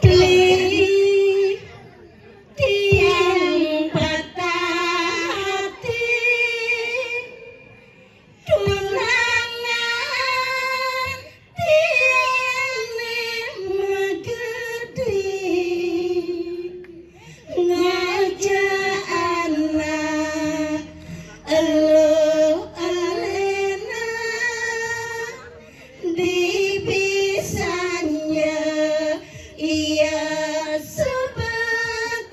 Beli tiang patah hati tunangan tiang megedi ngajak anak elu alena dipisahnya ia sebekawin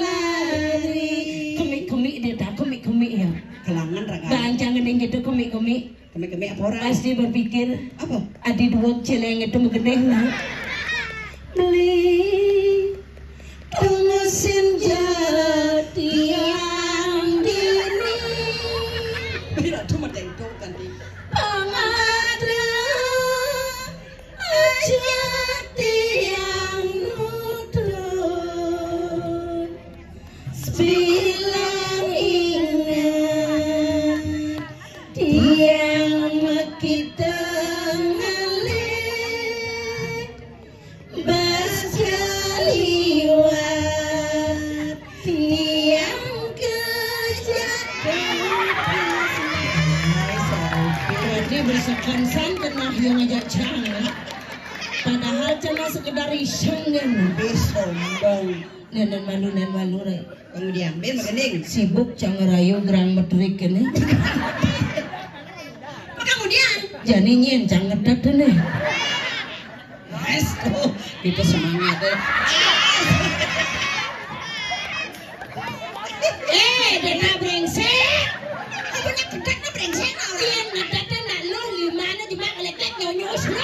lari kemik-kemik dia tak kemik-kemik ya Kelangan raga. jangan yang gitu kemik-kemik Kemik-kemik apa orang? pasti berpikir Apa? adi dua celeng itu mengeneng lah beli tumusin jati yang dini Bila cuma tengkau kan di. pengada jati yang nudut sebilang ingat tiang kita ngalir berjaliwat tiang kejadian jadi bersekansan kena yang ngajak canggih padahal cuma sekedar iseng Sombong. dan malu re. Kemudian ben magening. Sibuk canggerayu gerang metrik ini Kemudian jadi nyen canggedak tuh nih Yes, tuh itu semangat deh. dena brengsek Apanya kedak na brengsek na orang. yang ngedaknya nak lu limana di mak lekek nyonyos lu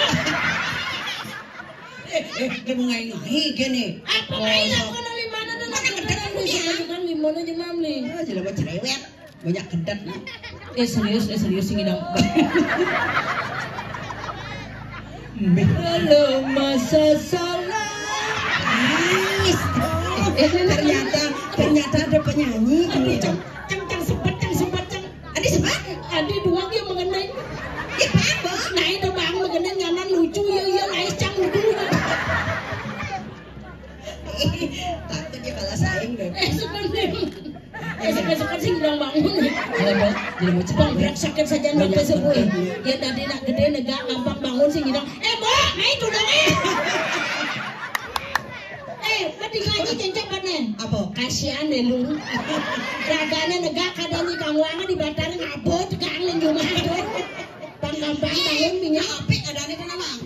Dia mau ngai gini. apa main aku na limana na nak kedak lu kan limana aja mamli Ah, jelas buat cerewet. Banyak kedak nih. serius ini dong halo masa salah Ternyata ada penyanyi gini cang sempat Adi sebab ada dua dia mengenai ya apa? nah itu bang mengenai nyaman lucu ya naik cang lucu Takut dia kalah saing deh. esok sih bilang bangun Jadi mau bang berak sakit saja sampai sepuluh ya tadi nak gede negak gampang bangun sih bilang mbak nah itu dong penting lagi cencok panen Apa? kasihan deh lu raganya negak kadangnya kangwangan di bataran ngabot kangen rumah tuh bang gampang bangun minyak Api ada nih kan mang.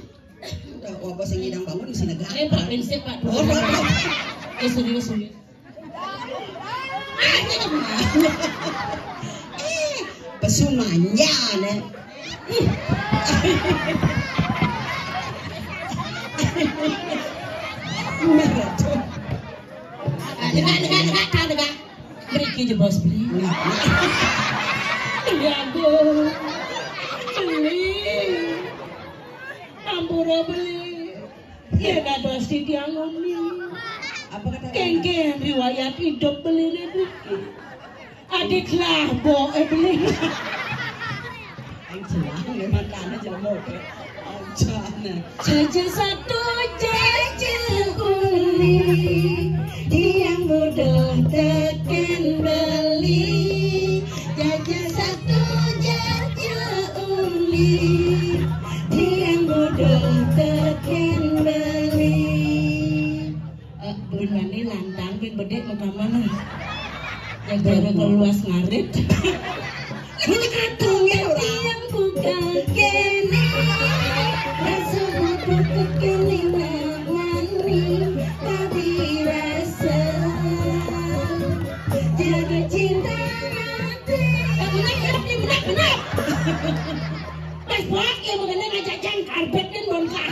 Wah bos yang ngidang bangun di sini negara. pak prinsip pak Oh, serius Pesumanya nih. Negak beri aja bos beli ya aduh beli ampura beli ya gak pasti dia ngomong Apa kata? kengkeng riwayat hidup beli nih adik lah bo beli Yang jelas nih makannya jelas mau. Jangan. jajah satu jajah uli yang bodoh tekan beli jajah satu jajah uli yang bodoh tekan beli bulan ini lantang bin bedek mau mana yang baru keluas ngarit Katungnya orang. yang bukan kene rasa butuh kene nangani tapi rasa jaga cinta mati benar pas buat yang mengenai ngajak jang karpet kan bongkar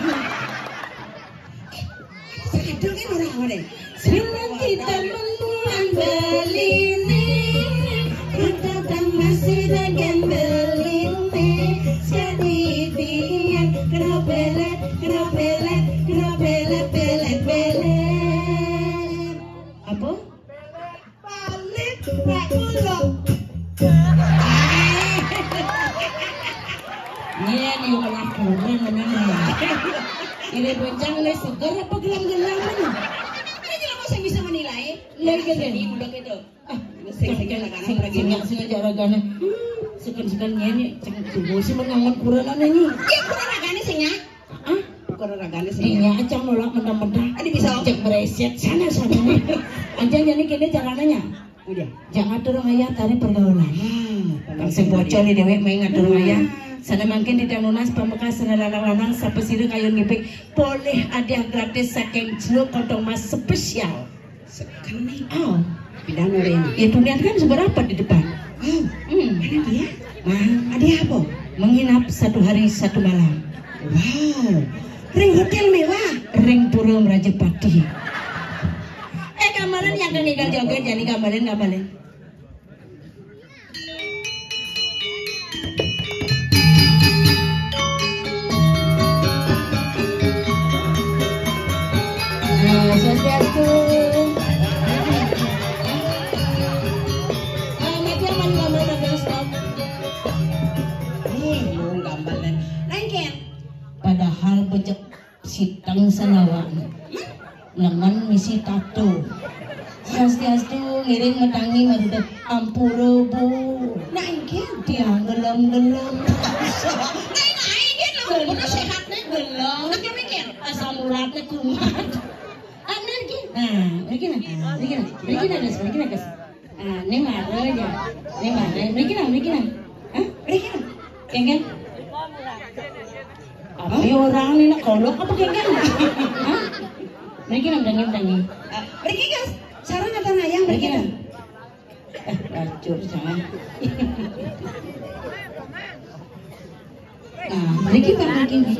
Itu kan orang mana? sebelum kita menuan beline kita tak masih dagang beline jadi biar kena belet apa? Belet tak ulok nyen yung lakuran mana Gile boncang le seger apa gelang-gelangan? Ada juga saya bisa menilai. Lagi Jadi budak itu. Sing sengaja ragana. Sekan-sekan ngene ceng tubuh sih menangan kuranan ini. Ya kurang ragane sing nya. Hah? Kurang ragane sing Iya, nya. acang nolak mentah-mentah. Ada bisa. Cek bereset sana. Acang jadi kene caranya. Udah. Jangan ngatur ngaya tari pergaulan. Langsung bocor di dewek main ngatur ngaya. Sana mungkin di Danunas Pamekasan lanang-lanang sapesireung kayu ngipik boleh hadiah gratis saking Jero Kotong Mas spesial. Sekali. Oh, Pidana Ren. itu lihat kan seberapa di depan. Mana dia? Ada apa? Menginap 1 hari 1 malam. Wow. Ring hotel mewah. Ring Pura Rajapati. Kamaran yang meninggal joget jadi kamarin. Swastiastu. Mati aman gambar ada stop. Mau gambaran. Lengket. Padahal becek sitang sanawa. Lengan misi tato. Swastiastu ngiring metangi madudah ampura bu. Lengket. Dia gelem-gelem. Naik gitu. Udah sehat nih. Gelem. Lagi mikir. Asam uratnya kumat. Begini guys. Ini marah aja. Begini. Hah? Begini. Kengken? Apa orang ini nak kolok apa kengken? Hah? Begini. Pergi guys. Sarang kata ngayang Begini. Racur jangan. Begini.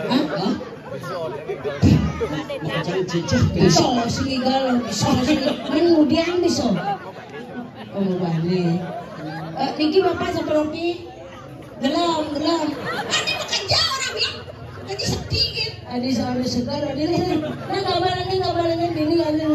Hah? Bisa sinigal, kemudian bisa. Balik. Niki bapak seperti gelam. Adi bekerja orang ya. Adi sedikit. Adi soal segar, adi ini. Nah kabarannya ini ada.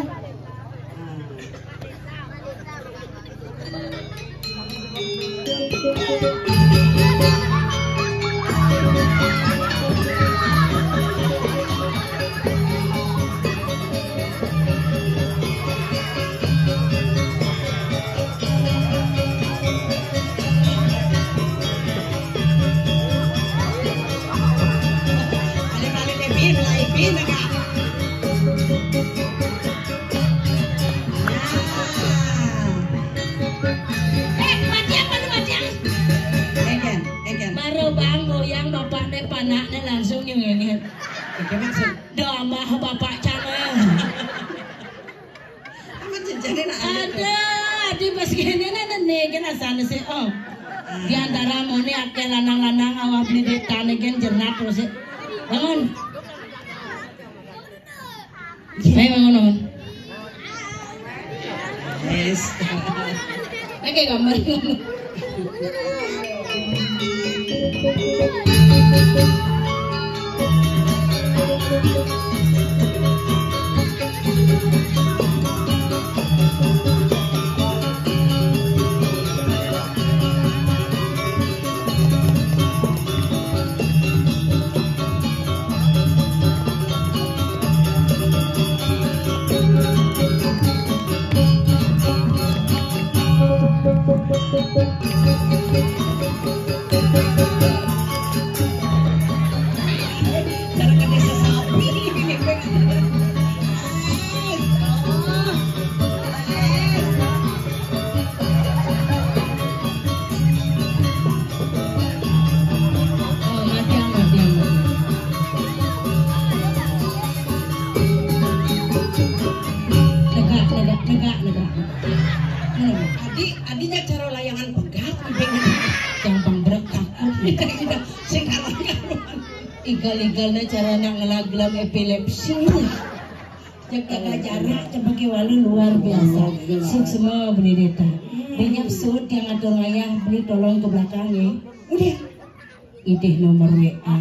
Anaknya langsung nyengengin. Damah bapak caneng. Ada di pas gini nih kan asal sih. Oh, di antara mau nih akeh lanang-lanang awak beli di tanah kan jernak terus sih. Bangun. Bangun. Yes. Oke gambar. Adinya cara layangan pegat yang pemberat takut sing kalah-kalah igal-igalnya cara nak ngelaglam epilepsi jaga jarak sebagai wali luar biasa sing semua berdeta banyak sud yang atur ngayah beli tolong ke belakangnya udah ideh nomor WA